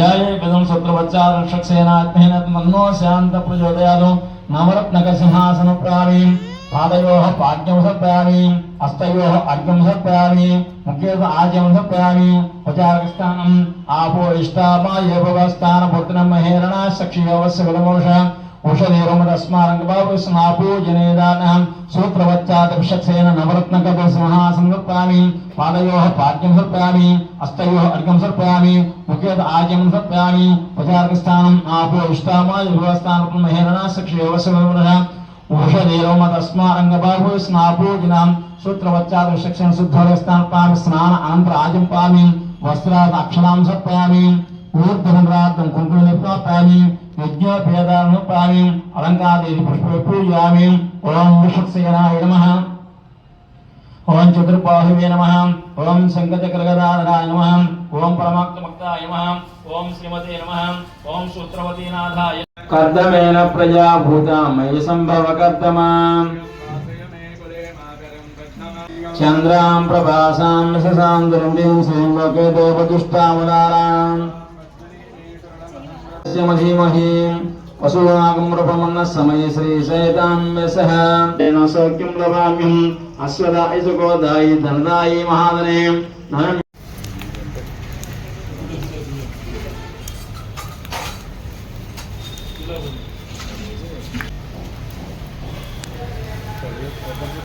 याये विदं शत्रुवच्चारक्षसेनात्महेन मन्नो शान्त प्रचोदयात् नवरत्नकसिंहासनप्रावीं पादयोः पाद्यं समर्पयामि हस्तयोः अर्घ्यं समर्पयामि मुखेन आज्यं समर्पयामि उपचारकस्थानम् आपो इष्टामाये भवस्थानपुत्रं महेरणा सक्षियोवस्य कुलमोष औषधेरोमदस्मारङ्गबाबु स्नापूजनेदानहं सूत्रवच्चादभिषक्सेन नवरत्नकसिंहासनं समर्पयामि पादयोः पाद्यं समर्पयामि हस्तयोः अर्घ्यं समर्पयामि मुखेन आज्यं समर्पयामि उपचारकस्थानम् आपो इष्टामाये भवस्थानपुत्रं महेरणा सक्षियोवस्य कुलमोष औषधेरोमदस्मारङ्गबाबु स्नापूजनं सूत्रवच्चादभिषक्सेन शुद्धोदयस्थानं स्नान अनन्तर आज्यं पामि वस्त्रात् अक्षरां समर्पयामि ऊर्ध्वपुण्ड्रार्थं कुङ्कुमनिपामि यज्ञोपवेदानुपामि अलङ्कारेण पुष्पे पूजयामि ओम विश्वक्सेनाय नमः ओम चतुर्बाहुवे नमः ओम शङ्खचक्रगदाधराय नमः ओम परमात्ममुक्ताय नमः ओम श्रीमते नमः ओम सूत्रवतीनाथाय कर्दमेन प्रजा भूता मयि सम्भव कर्दमा चन्द्रां प्रभासां शशां दुर्दिं श्रीलोके देवदुष्टामुदाराम् धीमहि वसुनागमृपमन्न समय श्री सैतां वसः तेन सौख्यं लभाम्यहम् अश्वदाय सुखोदाय धनदाय महादने